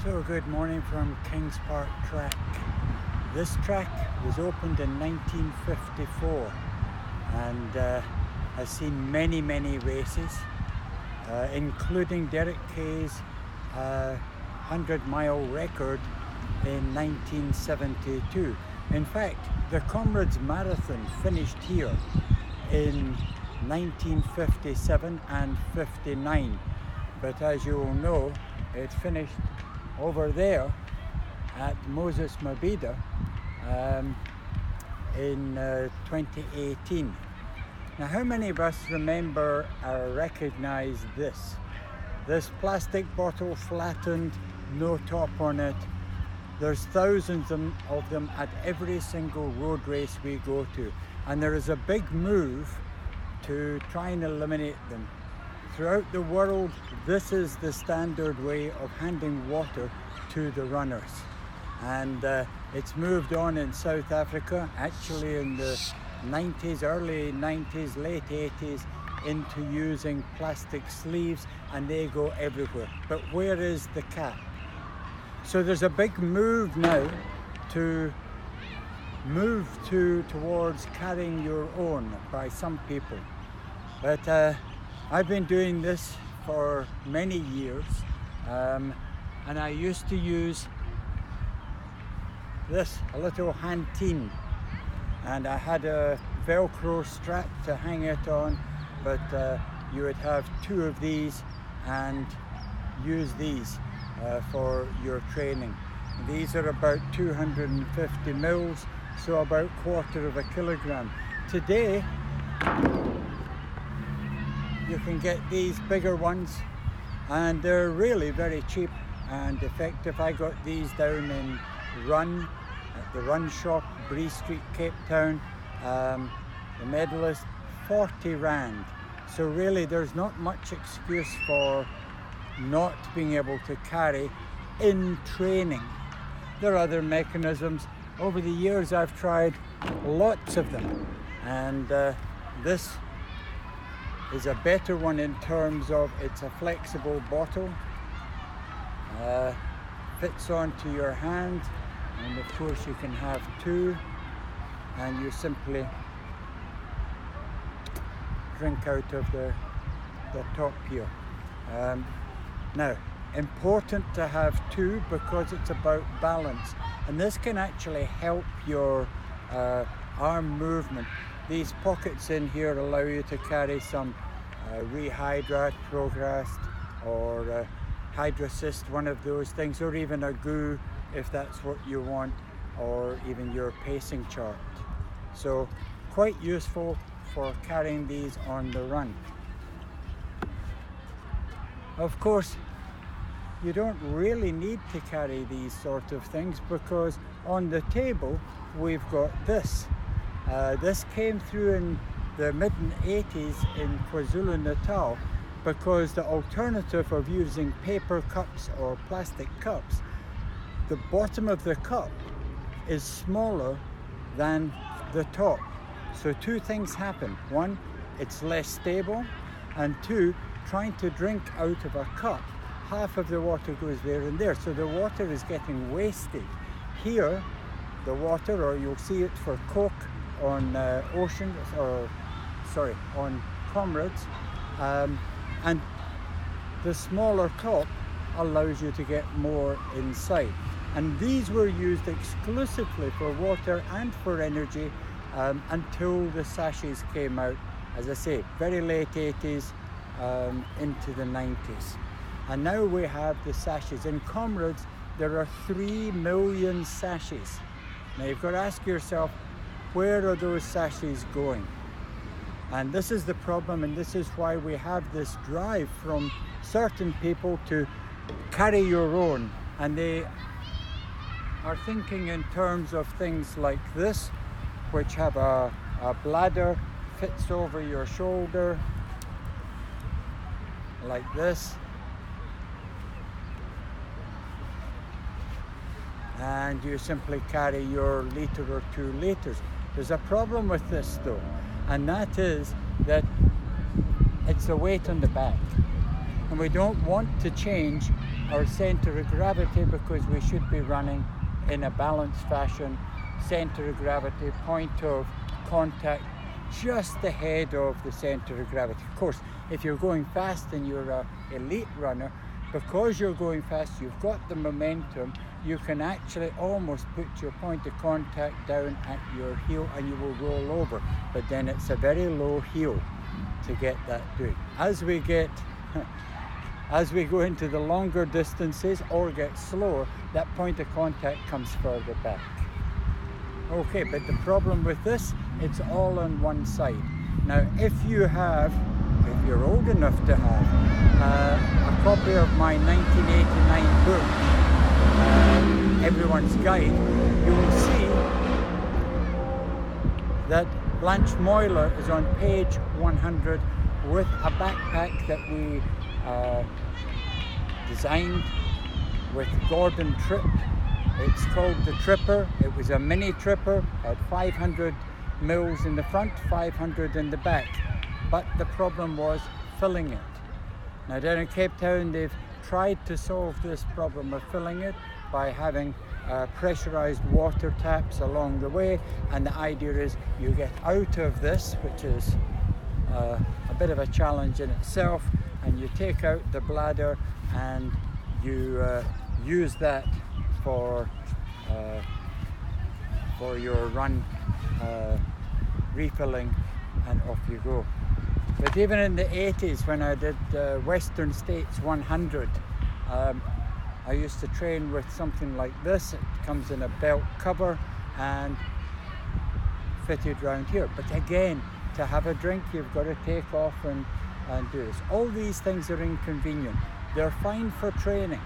So good morning from Kings Park track. This track was opened in 1954 and has seen many races, including Derek Kay's 100-mile record in 1972. In fact, the Comrades Marathon finished here in 1957 and 59, but as you all know, it finished over there at Moses Mabhida in 2018. Now, how many of us remember or recognize this? This plastic bottle, flattened, no top on it. There's thousands of them at every single road race we go to, and there is a big move to try and eliminate them. Throughout the world, this is the standard way of handing water to the runners. And it's moved on in South Africa, actually in the 90s, early 90s, late 80s, into using plastic sleeves, and they go everywhere. But where is the cap? So there's a big move now to towards carrying your own by some people. But I've been doing this for many years, and I used to use this, a little hanteen, and I had a Velcro strap to hang it on, but you would have two of these and use these for your training. These are about 250 mils, so about 1/4 kilogram. Today, you can get these bigger ones, and they're really very cheap and effective. I got these down in Run, at the Run shop, Bree Street, Cape Town. The medalist, 40 Rand. So really there's not much excuse for not being able to carry in training. There are other mechanisms. Over the years I've tried lots of them, and this is a better one in terms of it's a flexible bottle, fits onto your hand, and of course you can have two, and you simply drink out of the top here. Now, important to have two because it's about balance, and this can actually help your arm movement. These pockets in here allow you to carry some Rehydrat, Prograst, or Hydrassist, one of those things, or even a goo if that's what you want, or even your pacing chart. So quite useful for carrying these on the run. Of course, you don't really need to carry these sort of things because on the table we've got this. This came through in the mid-80s in KwaZulu-Natal because the alternative of using paper cups or plastic cups, the bottom of the cup is smaller than the top. So two things happen. One, it's less stable, and two, trying to drink out of a cup, half of the water goes there and there, so the water is getting wasted. Here, the water, or you'll see it for Coke on on Comrades, and the smaller cup allows you to get more inside. And these were used exclusively for water and for energy until the sachets came out, as I say, very late 80s into the 90s. And now we have the sachets. In Comrades, there are 3 million sachets. Now you've got to ask yourself, where are those sachets going? And this is the problem, and this is why we have this drive from certain people to carry your own. And they are thinking in terms of things like this, which have a bladder, fits over your shoulder, like this. And you simply carry your litre or 2 litres. There's a problem with this though, and that is that it's the weight on the back. And we don't want to change our center of gravity because we should be running in a balanced fashion. Center of gravity, point of contact, just ahead of the center of gravity. Of course, if you're going fast and you're an elite runner, because you're going fast, you've got the momentum, you can actually almost put your point of contact down at your heel and you will roll over. But then it's a very low heel to get that doing. As we go into the longer distances or get slower, that point of contact comes further back. Okay, but the problem with this, it's all on one side. Now, if you're old enough to have a copy of my 1989 book, Everyone's Guide, you will see that Blanche Moyler is on page 100 with a backpack that we designed with Gordon Tripp. It's called the Tripper. It was a mini Tripper, had 500 mils in the front, 500 in the back. But the problem was filling it. Now down in Cape Town, they've tried to solve this problem of filling it by having pressurized water taps along the way. And the idea is you get out of this, which is a bit of a challenge in itself, and you take out the bladder and you use that for your run refilling, and off you go. But even in the 80s, when I did Western States 100, I used to train with something like this. It comes in a belt cover and fitted round here. But again, to have a drink, you've got to take off and do this. All these things are inconvenient. They're fine for training.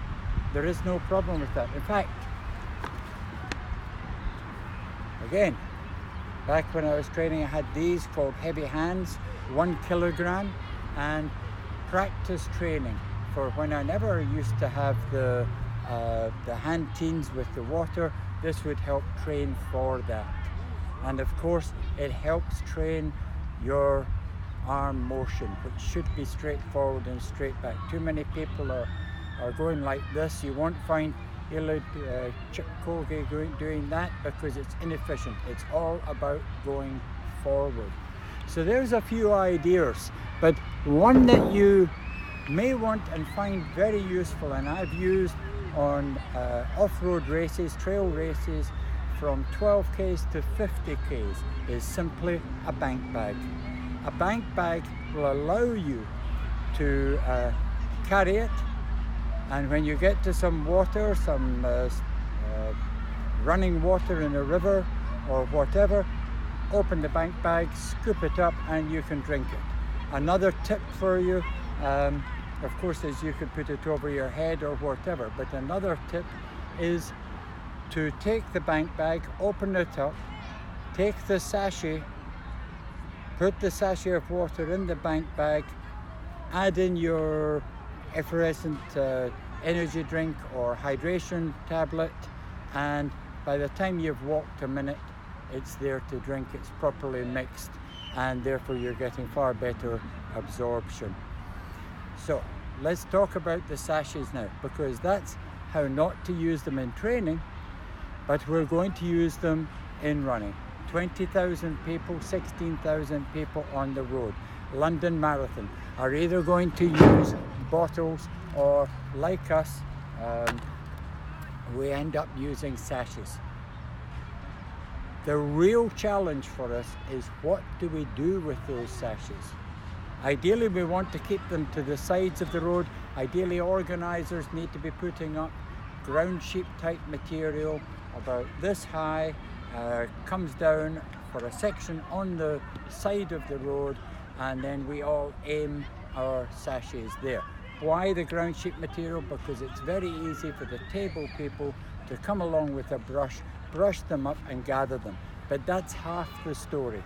There is no problem with that. In fact, again, back when I was training, I had these called heavy hands, 1 kilogram, and practice training for when I never used to have the hand teens with the water. This would help train for that. And of course, it helps train your arm motion, which should be straightforward and straight back. Too many people are going like this. You won't find Eliud Kipchoge doing that because it's inefficient. It's all about going forward. So there's a few ideas, but one that you may want and find very useful, and I've used on off-road races, trail races from 12Ks to 50Ks, is simply a bank bag. A bank bag will allow you to carry it, and when you get to some water, some running water in a river or whatever, open the bank bag, scoop it up, and you can drink it. Another tip for you, of course, is you could put it over your head or whatever, but another tip is to take the bank bag, open it up, take the sachet, put the sachet of water in the bank bag, add in your effervescent energy drink or hydration tablet, and by the time you've walked a minute, it's there to drink. It's properly mixed, and therefore you're getting far better absorption. So let's talk about the sachets now, because that's how not to use them in training, but we're going to use them in running. 20,000 people, 16,000 people on the road. London Marathon are either going to use bottles or, like us, we end up using sachets. The real challenge for us is, what do we do with those sachets? Ideally, we want to keep them to the sides of the road. Ideally, organizers need to be putting up ground sheet type material about this high, comes down for a section on the side of the road, and then we all aim our sachets there. Why the ground sheet material? Because it's very easy for the table people to come along with a brush them up and gather them. But that's half the story.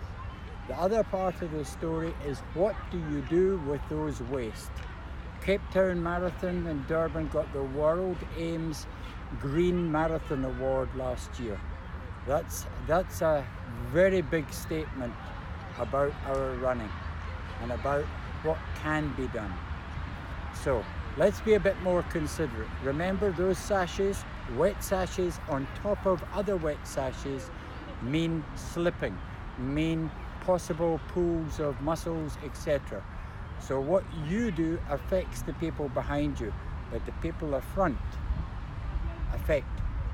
The other part of the story is, what do you do with those waste? Cape Town Marathon in Durban got the World Aims Green Marathon Award last year. That's a very big statement about our running and about what can be done. So let's be a bit more considerate. Remember, those sachets, wet sachets on top of other wet sachets, mean slipping, mean possible pulls of muscles, etc. So what you do affects the people behind you, but the people up front affect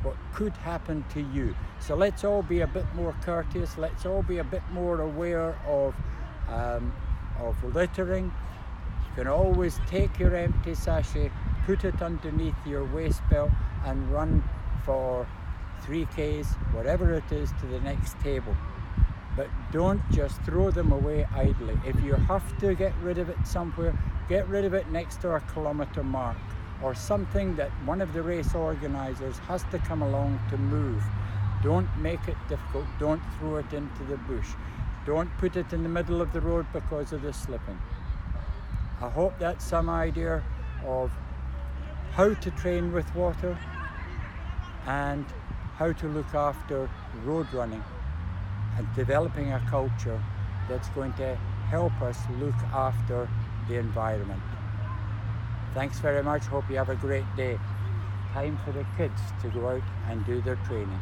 what could happen to you. So let's all be a bit more courteous. Let's all be a bit more aware of littering. You can always take your empty sachet, put it underneath your waist belt and run for 3Ks, whatever it is, to the next table. But don't just throw them away idly. If you have to get rid of it somewhere, get rid of it next to a kilometre mark, or something that one of the race organisers has to come along to move. Don't make it difficult. Don't throw it into the bush. Don't put it in the middle of the road because of the slipping. I hope that's some idea of how to train with water and how to look after road running and developing a culture that's going to help us look after the environment. Thanks very much. Hope you have a great day. Time for the kids to go out and do their training.